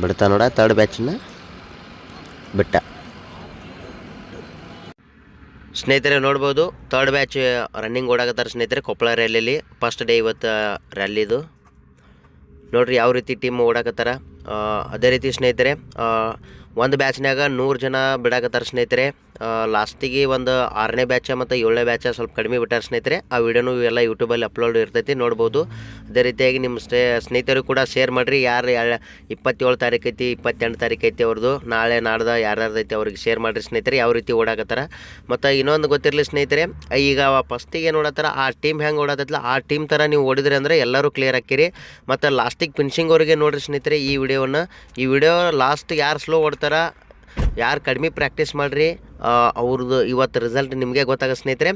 ಬಿಡ್ತಾ ನೋಡ ತರ್ಡ್ ಬ್ಯಾಚನ್ನ ಬಿಟ್ಟ. ಸ್ನೇಹಿತರೆ ನೋಡ್ಬೋದು ತರ್ಡ್ ಬ್ಯಾಚ್ ರನ್ನಿಂಗ್ ಓಡಾಕತ್ತಾರೆ ಸ್ನೇಹಿತರೆ ಕೊಪ್ಪಳ ರ್ಯಾಲಿಯಲ್ಲಿ ಫಸ್ಟ್ ಡೇ ಇವತ್ತು ರ್ಯಾಲಿದು. ನೋಡ್ರಿ ಯಾವ ರೀತಿ ಟೀಮ್ ಓಡಾಕತ್ತಾರ. ಅದೇ ರೀತಿ ಸ್ನೇಹಿತರೆ ಒಂದು ಬ್ಯಾಚ್ನಾಗ 100 ಜನ ಬಿಡಾಕತ್ತಾರೆ ಸ್ನೇಹಿತರೆ. ಲಾಸ್ಟಿಗೆ ಒಂದು 6ನೇ ಬ್ಯಾಚ ಮತ್ತು 7ನೇ ಬ್ಯಾಚ ಸ್ವಲ್ಪ ಕಡಿಮೆ ಬಿಟ್ಟಾರೆ ಸ್ನೇಹಿತರೆ. ಆ ವಿಡಿಯೋನು ಎಲ್ಲ ಯೂಟ್ಯೂಬಲ್ಲಿ ಅಪ್ಲೋಡ್ ಇರ್ತೈತಿ, ನೋಡ್ಬೋದು. ಅದೇ ರೀತಿಯಾಗಿ ನಿಮ್ಮ ಸ್ನೇಹಿತರು ಕೂಡ ಶೇರ್ ಮಾಡಿರಿ. ಯಾರು 27 ತಾರೀಕು ಐತಿ 28 ತಾರೀಕು ಐತಿ ಅವ್ರದ್ದು, ನಾಳೆ ನಾಡ್ದು ಯಾರ್ಯಾರ್ದೈತಿ ಅವ್ರಿಗೆ ಶೇರ್ ಮಾಡಿರಿ ಸ್ನೇಹಿತರೆ, ಯಾವ ರೀತಿ ಓಡಾಕತ್ತಾರ. ಮತ್ತು ಇನ್ನೊಂದು ಗೊತ್ತಿರಲಿ ಸ್ನೇಹಿತರೆ, ಈಗ ಫಸ್ಟಿಗೆ ನೋಡತ್ತಾರ ಆ ಟೀಮ್ ಹೆಂಗೆ ಓಡಾತೈತಲ್ಲ ಆ ಟೀಮ್ ಥರ ನೀವು ಓಡಿದ್ರಿ ಅಂದರೆ ಎಲ್ಲರೂ ಕ್ಲಿಯರ್ ಹಾಕಿರಿ. ಮತ್ತು ಲಾಸ್ಟಿಗೆ ಫಿನಿಶಿಂಗ್ವರೆಗೆ ನೋಡಿರಿ ಸ್ನೇಹಿತರೆ ಈ ವಿಡಿಯೋ ಲಾಸ್ಟ್ ಯಾರು ಸ್ಲೋ ಓಡ್ತಾರ, ಯಾರು ಕಡಿಮೆ ಪ್ರಾಕ್ಟೀಸ್ ಮಾಡಿರಿ ಅವ್ರದ್ದು ಇವತ್ತು ರಿಸಲ್ಟ್ ನಿಮಗೆ ಗೊತ್ತಾಗ ಸ್ನೇಹಿತರೆ.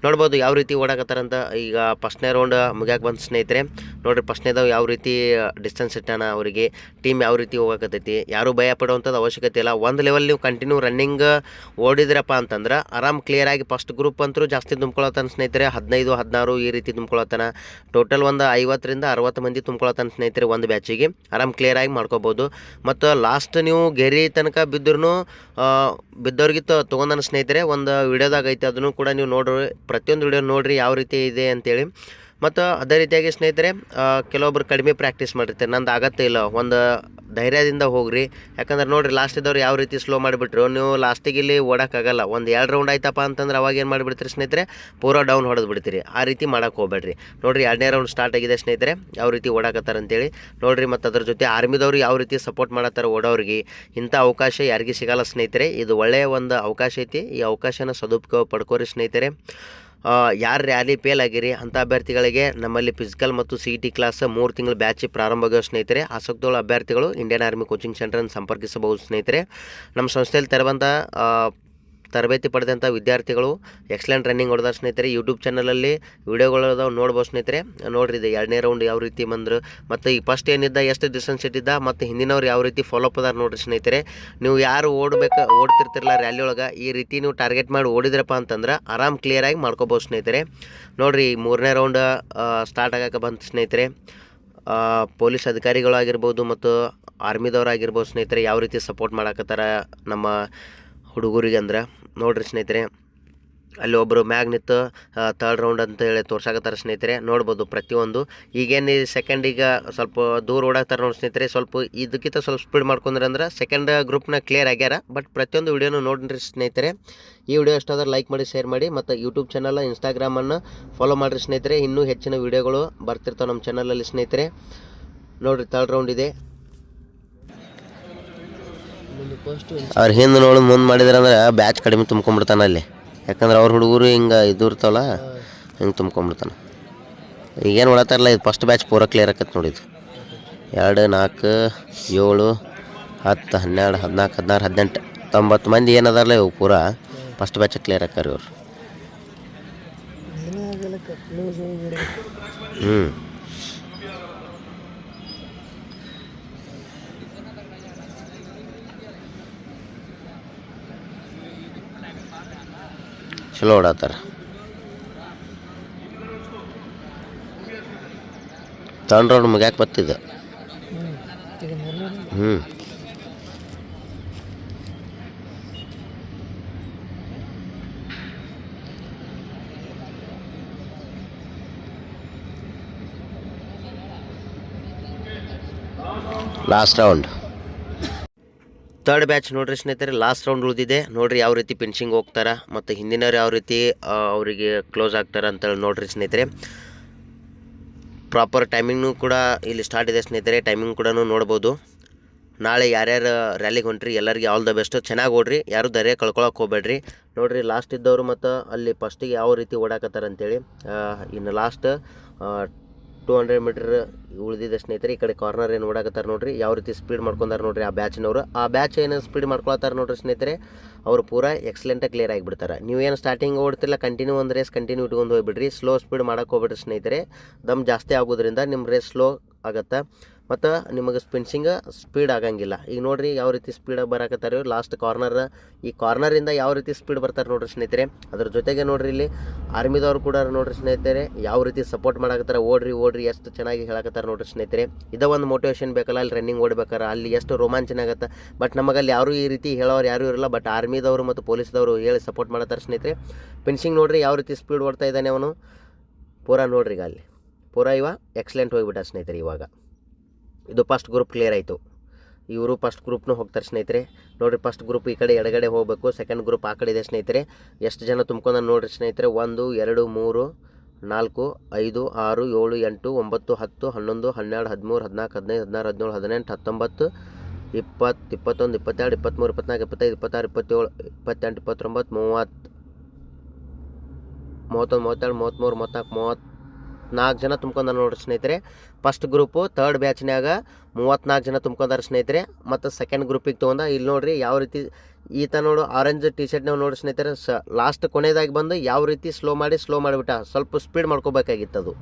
ನೋಡ್ಬೋದು ಯಾವ ರೀತಿ ಓಡಾಕತ್ತಾರಂತ. ಈಗ ಫಸ್ಟ್ನೇ ರೌಂಡ್ ಮುಗ್ಯಾಕೆ ಬಂತು ಸ್ನೇಹಿತರೆ. ನೋಡಿರಿ ಫಸ್ಟ್ನೇದಾವ್ ಯಾವ ರೀತಿ ಡಿಸ್ಟೆನ್ಸ್ ಇಟ್ಟಾನ, ಅವರಿಗೆ ಟೀಮ್ ಯಾವ ರೀತಿ ಹೋಗಕತ್ತೈತಿ. ಯಾರೂ ಭಯ ಪಡುವಂಥದ್ದು ಅವಶ್ಯಕತೆ ಇಲ್ಲ. ಒಂದು ಲೆವೆಲ್ ನೀವು ಕಂಟಿನ್ಯೂ ರನ್ನಿಂಗ್ ಓಡಿದ್ರಪ್ಪ ಅಂತಂದ್ರೆ ಆರಾಮ್ ಕ್ಲಿಯರಾಗಿ ಫಸ್ಟ್ ಗ್ರೂಪ್ ಅಂತೂ ಜಾಸ್ತಿ ತುಂಬ್ಕೊಳತ್ತಾನ ಸ್ನೇಹಿತರೆ. 15, 16 ಈ ರೀತಿ ತುಂಬ್ಕೊಳತ್ತಾನ. ಟೋಟಲ್ ಒಂದು 50ರಿಂದ 60 ಮಂದಿ ತುಂಬ್ಕೊಳತ್ತಾನ ಸ್ನೇಹಿತರೆ ಒಂದು ಬ್ಯಾಚಿಗೆ. ಆರಾಮ್ ಕ್ಲಿಯರಾಗಿ ಮಾಡ್ಕೋಬೋದು. ಮತ್ತು ಲಾಸ್ಟ್ ನೀವು ಗೆರಿ ತನಕ ಬಿದ್ದವ್ರಿಗೆ ತೊಗೊಂಡನ ಸ್ನೇಹಿತರೆ. ಒಂದು ವಿಡಿಯೋದಾಗ ಐತೆ, ಅದನ್ನು ಕೂಡ ನೀವು ನೋಡ್ರಿ, ಪ್ರತಿಯೊಂದು ವಿಡಿಯೋ ನೋಡಿರಿ ಯಾವ ರೀತಿ ಇದೆ ಅಂತೇಳಿ. ಮತ್ತು ಅದೇ ರೀತಿಯಾಗಿ ಸ್ನೇಹಿತರೆ ಕೆಲವೊಬ್ರು ಕಡಿಮೆ ಪ್ರಾಕ್ಟೀಸ್ ಮಾಡಿರ್ತಾರೆ, ನಂದು ಆಗತ್ತೇ ಇಲ್ಲ, ಒಂದು ಧೈರ್ಯದಿಂದ ಹೋಗ್ರಿ. ಯಾಕಂದ್ರೆ ನೋಡಿರಿ ಲಾಸ್ಟ್ ಇದ್ದವ್ರು ಯಾವ ರೀತಿ ಸ್ಲೋ ಮಾಡಿಬಿಟ್ರು. ನೀವು ಲಾಸ್ಟಿಗೆ ಇಲ್ಲಿ ಓಡೋಕ್ಕಾಗಲ್ಲ. ಒಂದು 2 ರೌಂಡ್ ಆಯ್ತಪ್ಪ ಅಂತಂದ್ರೆ ಅವಾಗ ಏನು ಮಾಡಿಬಿಡ್ತೀರಿ ಸ್ನೇಹಿತರೆ, ಪೂರಾ ಡೌನ್ ಹೊಡೆದು ಬಿಡ್ತೀರಿ. ಆ ರೀತಿ ಮಾಡೋಕೆ ಹೋಗ್ಬೇಡ್ರಿ. ನೋಡಿರಿ 2ನೇ ರೌಂಡ್ ಸ್ಟಾರ್ಟ್ ಆಗಿದೆ ಸ್ನೇಹಿತರೆ, ಯಾವ ರೀತಿ ಓಡಾಕತ್ತಾರ ಅಂತೇಳಿ ನೋಡಿರಿ. ಮತ್ತು ಅದ್ರ ಜೊತೆ ಆರ್ಮಿದವ್ರು ಯಾವ ರೀತಿ ಸಪೋರ್ಟ್ ಮಾಡತ್ತಾರೆ ಓಡೋರಿಗೆ. ಇಂಥ ಅವಕಾಶ ಯಾರಿಗೂ ಸಿಗಲ್ಲ ಸ್ನೇಹಿತರೆ. ಇದು ಒಳ್ಳೆಯ ಒಂದು ಅವಕಾಶ ಐತಿ. ಈ ಅವಕಾಶನ ಸದುಪಯೋಗ ಪಡ್ಕೋರಿ ಸ್ನೇಹಿತರೆ. ಯಾರು ರ್ಯಾಲಿ ಫೇಲ್ ಆಗಿರಿ ಅಂಥ ಅಭ್ಯರ್ಥಿಗಳಿಗೆ ನಮ್ಮಲ್ಲಿ ಫಿಸಿಕಲ್ ಮತ್ತು CET ಕ್ಲಾಸ್ 3 ತಿಂಗಳು ಬ್ಯಾಚ್ ಪ್ರಾರಂಭವಾಗುವ ಸ್ನೇಹಿತರೆ. ಆಸಕ್ತುಗಳ ಅಭ್ಯರ್ಥಿಗಳು ಇಂಡಿಯನ್ ಆರ್ಮಿ ಕೋಚಿಂಗ್ ಸೆಂಟರನ್ನು ಸಂಪರ್ಕಿಸಬಹುದು ಸ್ನೇಹಿತರೆ. ನಮ್ಮ ಸಂಸ್ಥೆಯಲ್ಲಿ ತೆರವಂಥ ತರಬೇತಿ ಪಡೆದಂಥ ವಿದ್ಯಾರ್ಥಿಗಳು ಎಕ್ಸಲೆಂಟ್ ರನ್ನಿಂಗ್ ಹೊಡೆದ ಸ್ನೇಹಿತರೆ. ಯೂಟ್ಯೂಬ್ ಚಾನಲಲ್ಲಿ ವೀಡಿಯೋಗಳದಾವೆ ನೋಡ್ಬೋದು ಸ್ನೇಹಿತರೆ. ನೋಡ್ರಿ ಇದು 2ನೇ ರೌಂಡ್ ಯಾವ ರೀತಿ ಬಂದರು, ಮತ್ತು ಈ ಫಸ್ಟ್ ಏನಿದ್ದ ಎಷ್ಟು ಡಿಸ್ಟೆನ್ಸ್ ಇಟ್ಟಿದ್ದ, ಮತ್ತು ಹಿಂದಿನವ್ರು ಯಾವ ರೀತಿ ಫಾಲೋಅಪ್ ಅದಾರ ನೋಡಿರಿ ಸ್ನೇಹಿತರೆ. ನೀವು ಯಾರು ಓಡ್ತಿರ್ತಿರಲ್ಲ ರ್ಯಾಲಿ ಒಳಗೆ, ಈ ರೀತಿ ನೀವು ಟಾರ್ಗೆಟ್ ಮಾಡಿ ಓಡಿದ್ರಪ್ಪ ಅಂತಂದ್ರೆ ಆರಾಮ್ ಕ್ಲಿಯರಾಗಿ ಮಾಡ್ಕೋಬೋದು ಸ್ನೇಹಿತರೆ. ನೋಡಿರಿ 3ನೇ ರೌಂಡ್ ಸ್ಟಾರ್ಟ್ ಆಗಕ್ಕೆ ಬಂತು ಸ್ನೇಹಿತರೆ. ಪೊಲೀಸ್ ಅಧಿಕಾರಿಗಳಾಗಿರ್ಬೋದು ಮತ್ತು ಆರ್ಮಿದವರಾಗಿರ್ಬೋದು ಸ್ನೇಹಿತರೆ, ಯಾವ ರೀತಿ ಸಪೋರ್ಟ್ ಮಾಡಕತ್ತಾರ ನಮ್ಮ ಹುಡುಗರಿಗೆ ಅಂದ್ರೆ ನೋಡಿರಿ ಸ್ನೇಹಿತರೆ. ಅಲ್ಲಿ ಒಬ್ಬರು ಮ್ಯಾಗ್ ನಿಂತು 3rd ರೌಂಡ್ ಅಂತ ಹೇಳಿ ತೋರ್ಸಾಕತ್ತಾರೆ ಸ್ನೇಹಿತರೆ. ನೋಡ್ಬೋದು ಪ್ರತಿಯೊಂದು. ಈಗೇನು ಸೆಕೆಂಡ್ ಈಗ ಸ್ವಲ್ಪ ದೂರ ಓಡಾಕ್ತಾರೆ ನೋಡಿ ಸ್ನೇಹಿತರೆ. ಸ್ವಲ್ಪ ಇದಕ್ಕಿಂತ ಸ್ವಲ್ಪ ಸ್ಪೀಡ್ ಮಾಡ್ಕೊಂಡ್ರೆ ಅಂದ್ರೆ ಸೆಕೆಂಡ್ ಗ್ರೂಪ್ನ ಕ್ಲಿಯರ್ ಆಗ್ಯಾರ. ಬಟ್ ಪ್ರತಿಯೊಂದು ವಿಡಿಯೋನು ನೋಡಿರಿ ಸ್ನೇಹಿತರೆ. ಈ ವಿಡಿಯೋ ಎಷ್ಟಾದ್ರೆ ಲೈಕ್ ಮಾಡಿ, ಶೇರ್ ಮಾಡಿ, ಮತ್ತು ಯೂಟ್ಯೂಬ್ ಚಾನಲ್ ಇನ್ಸ್ಟಾಗ್ರಾಮನ್ನು ಫಾಲೋ ಮಾಡಿರಿ ಸ್ನೇಹಿತರೆ. ಇನ್ನೂ ಹೆಚ್ಚಿನ ವಿಡಿಯೋಗಳು ಬರ್ತಿರ್ತಾವೆ ನಮ್ಮ ಚಾನಲಲ್ಲಿ ಸ್ನೇಹಿತರೆ. ನೋಡಿರಿ 3rd ರೌಂಡ್ ಇದೆ. ಅವ್ರು ಹಿಂದೆ ನೋಡಿ ಮುಂದೆ ಮಾಡಿದ್ರೆ ಅಂದ್ರೆ ಬ್ಯಾಚ್ ಕಡಿಮೆ ತುಂಬ್ಕೊಂಡ್ಬಿಡ್ತಾನೆ ಅಲ್ಲಿ. ಯಾಕಂದ್ರೆ ಅವ್ರ ಹುಡುಗರು ಹಿಂಗೆ ಇದು ಇರ್ತಾವಲ್ಲ, ಹಿಂಗೆ ತುಂಬ್ಕೊಂಡ್ಬಿಡ್ತಾನೆ. ಈಗೇನು ಹೊಡತಾರಲ್ಲ, ಇದು ಫಸ್ಟ್ ಬ್ಯಾಚ್ ಪೂರ ಕ್ಲಿಯರ್ ಆಕತ್ತೆ ನೋಡಿದ್ದು. 2, 4, 7, 10, 12, 14, 16, 18, 90 ಮಂದಿ ಏನದಾರಲ್ಲ ಇವು ಪೂರ ಫಸ್ಟ್ ಬ್ಯಾಚ್ ಕ್ಲಿಯರ್ ಆಕಾರ ಇವ್ರು. ಚಲೋ ಓಡಾತಾರ. 3rd ರೌಂಡ್ ಮುಗ್ಯಾಕೆ ಬರ್ತಿದ್ದ. ಲಾಸ್ಟ್ ರೌಂಡ್ 3rd ಬ್ಯಾಚ್ ನೋಡ್ರಿ ಸ್ನೇಹಿತರೆ. ಲಾಸ್ಟ್ ರೌಂಡ್ ಉಳಿದಿದೆ. ನೋಡ್ರಿ ಯಾವ ರೀತಿ ಫಿನಿಶಿಂಗ್ ಹೋಗ್ತಾರ, ಮತ್ತು ಹಿಂದಿನವ್ರು ಯಾವ ರೀತಿ ಅವರಿಗೆ ಕ್ಲೋಸ್ ಆಗ್ತಾರೆ ಅಂತೇಳಿ ನೋಡ್ರಿ ಸ್ನೇಹಿತರೆ. ಪ್ರಾಪರ್ ಟೈಮಿಂಗ್ನು ಕೂಡ ಇಲ್ಲಿ ಸ್ಟಾರ್ಟ್ ಇದೆ ಸ್ನೇಹಿತರೆ. ಟೈಮಿಂಗ್ ಕೂಡ ನೋಡ್ಬೋದು. ನಾಳೆ ಯಾರ್ಯಾರು ರ್ಯಾಲಿಗೆ ಹೊಂಟ್ರಿ ಎಲ್ಲರಿಗೆ ಆಲ್ ದ ಬೆಸ್ಟ್. ಚೆನ್ನಾಗಿ ಓಡ್ರಿ, ಯಾರು ಧೈರ್ಯ ಕಳ್ಕೊಳಕ್ಕೆ ಹೋಗ್ಬೇಡ್ರಿ. ನೋಡಿರಿ ಲಾಸ್ಟ್ ಇದ್ದವರು ಮತ್ತು ಅಲ್ಲಿ ಫಸ್ಟಿಗೆ ಯಾವ ರೀತಿ ಓಡಾಕತ್ತಾರೆ ಅಂತೇಳಿ. ಇನ್ನು ಲಾಸ್ಟ್ 200 ಮೀಟರ್ ಉಳಿದಿದೆ ಸ್ನೇಹಿತರೆ. ಈ ಕಡೆ ಕಾರ್ನರ್ ಏನು ಓಡಾಕತ್ತಾರೆ ನೋಡ್ರಿ, ಯಾವ ರೀತಿ ಸ್ಪೀಡ್ ಮಾಡ್ಕೊಂಡಾರೆ ನೋಡ್ರಿ ಆ ಬ್ಯಾಚ್ನವರು. ಆ ಬ್ಯಾಚ್ ಏನು ಸ್ಪೀಡ್ ಮಾಡ್ಕೊಳತ್ತಾರೆ ನೋಡ್ರಿ ಸ್ನೇಹಿತರೆ, ಅವರು ಪೂರಾ ಎಕ್ಸಲೆಂಟಾಗಿ ಕ್ಲಿಯರ್ ಆಗಿಬಿಡ್ತಾರೆ. ನೀವೇನು ಸ್ಟಾರ್ಟಿಂಗ್ ಓಡ್ತಿಲ್ಲ ಕಂಟಿನ್ಯೂ ಒಂದು ರೇಸ್ ಕಂಟಿನ್ಯೂ ಇಟ್ಕೊಂಡು ಹೋಗ್ಬಿಡ್ರಿ. ಸ್ಲೋ ಸ್ಪೀಡ್ ಮಾಡೋಕೆ ಹೋಗ್ಬಿಡ್ರಿ ಸ್ನೇಹಿತರೆ. ದಮ್ ಜಾಸ್ತಿ ಆಗೋದ್ರಿಂದ ನಿಮ್ಮ ರೇಸ್ ಸ್ಲೋ ಆಗುತ್ತೆ. ಮತ್ತು ನಿಮಗೆ ಫಿನಿಶಿಂಗ್ ಸ್ಪೀಡ್ ಆಗಂಗಿಲ್ಲ. ಈಗ ನೋಡಿರಿ ಯಾವ ರೀತಿ ಸ್ಪೀಡಾಗಿ ಬರಾಕತ್ತಾರೆ ಲಾಸ್ಟ್ ಕಾರ್ನರ್. ಈ ಕಾರ್ನರಿಂದ ಯಾವ ರೀತಿ ಸ್ಪೀಡ್ ಬರ್ತಾರೆ ನೋಡಿರಿ ಸ್ನೇಹಿತರೆ. ಅದ್ರ ಜೊತೆಗೆ ನೋಡಿರಿ ಇಲ್ಲಿ ಆರ್ಮಿದವ್ರು ಕೂಡ ನೋಡಿರಿ ಸ್ನೇಹಿತರೆ ಯಾವ ರೀತಿ ಸಪೋರ್ಟ್ ಮಾಡಾಕತ್ತಾರೆ. ಓಡ್ರಿ ಎಷ್ಟು ಚೆನ್ನಾಗಿ ಹೇಳಕತ್ತಾರೆ ನೋಡಿರಿ ಸ್ನೇಹಿತರೆ. ಇದೇ ಒಂದು ಮೋಟಿವೇಶನ್ ಬೇಕಲ್ಲ ಅಲ್ಲಿ ರನ್ನಿಂಗ್ ಓಡ್ಬೇಕಾರೆ, ಅಲ್ಲಿ ಎಷ್ಟು ರೋಮಾಂಚನ ಆಗುತ್ತೆ. ಬಟ್ ನಮಗಲ್ಲಿ ಯಾರೂ ಈ ರೀತಿ ಹೇಳೋರು ಯಾರೂ ಇರಲ್ಲ. ಬಟ್ ಆರ್ಮಿದವರು ಮತ್ತು ಪೊಲೀಸ್ದವರು ಹೇಳಿ ಸಪೋರ್ಟ್ ಮಾಡ್ತಾರೆ ಸ್ನೇಹಿತರೆ. ಫಿನಿಶಿಂಗ್ ನೋಡಿರಿ ಯಾವ ರೀತಿ ಸ್ಪೀಡ್ ಓಡ್ತಾ ಇದ್ದಾನೆ ಅವನು. ಪೂರಾ ನೋಡ್ರಿ ಈಗ ಅಲ್ಲಿ ಪೂರಾ ಎಕ್ಸಲೆಂಟ್ ಹೋಗಿಬಿಟ್ಟ ಸ್ನೇಹಿತರೆ. ಇವಾಗ ಇದು ಫಸ್ಟ್ ಗ್ರೂಪ್ ಕ್ಲಿಯರ್ ಆಯಿತು. ಇವರು ಫಸ್ಟ್ ಗ್ರೂಪ್ನೂ ಹೋಗ್ತಾರೆ ಸ್ನೇಹಿತರೆ. ನೋಡಿರಿ ಫಸ್ಟ್ ಗ್ರೂಪ್ ಈ ಕಡೆ ಎಡಗಡೆ ಹೋಗಬೇಕು, ಸೆಕೆಂಡ್ ಗ್ರೂಪ್ ಆ ಕಡೆ ಇದೆ ಸ್ನೇಹಿತರೆ. ಎಷ್ಟು ಜನ ತುಂಬ್ಕೊಂಡ ನೋಡಿರಿ ಸ್ನೇಹಿತರೆ. 1 2 3 4 5 6 7 8 9 10 11 12 13 14 15 16 17 18 19 20 21 22 23 24 25 26 27 28 29 30 31 32 33 34 ಜನ ತುಂಬ್ಕೊಂಡ ನೋಡ್ರಿ ಸ್ನೇಹಿತರೆ. ಫಸ್ಟ್ ಗ್ರೂಪು ಥರ್ಡ್ ಬ್ಯಾಚ್ನಾಗ 34 ಜನ ತುಂಬ್ಕೊಂಡಾರ ಸ್ನೇಹಿತರೆ. ಮತ್ತು ಸೆಕೆಂಡ್ ಗ್ರೂಪಿಗೆ ತೊಗೊಂಡ ಇಲ್ಲಿ ನೋಡಿರಿ ಯಾವ ರೀತಿ ಈತ ನೋಡು ಆರೆಂಜ್ ಟಿ ಶರ್ಟ್ನಾಗ ನೋಡ್ರಿ ಸ್ನೇಹಿತರೆ. ಲಾಸ್ಟ್ ಕೊನೆಯದಾಗಿ ಬಂದು ಯಾವ ರೀತಿ ಸ್ಲೋ ಮಾಡಿಬಿಟ್ಟ. ಸ್ವಲ್ಪ ಸ್ಪೀಡ್ ಮಾಡ್ಕೋಬೇಕಾಗಿತ್ತು ಅದು.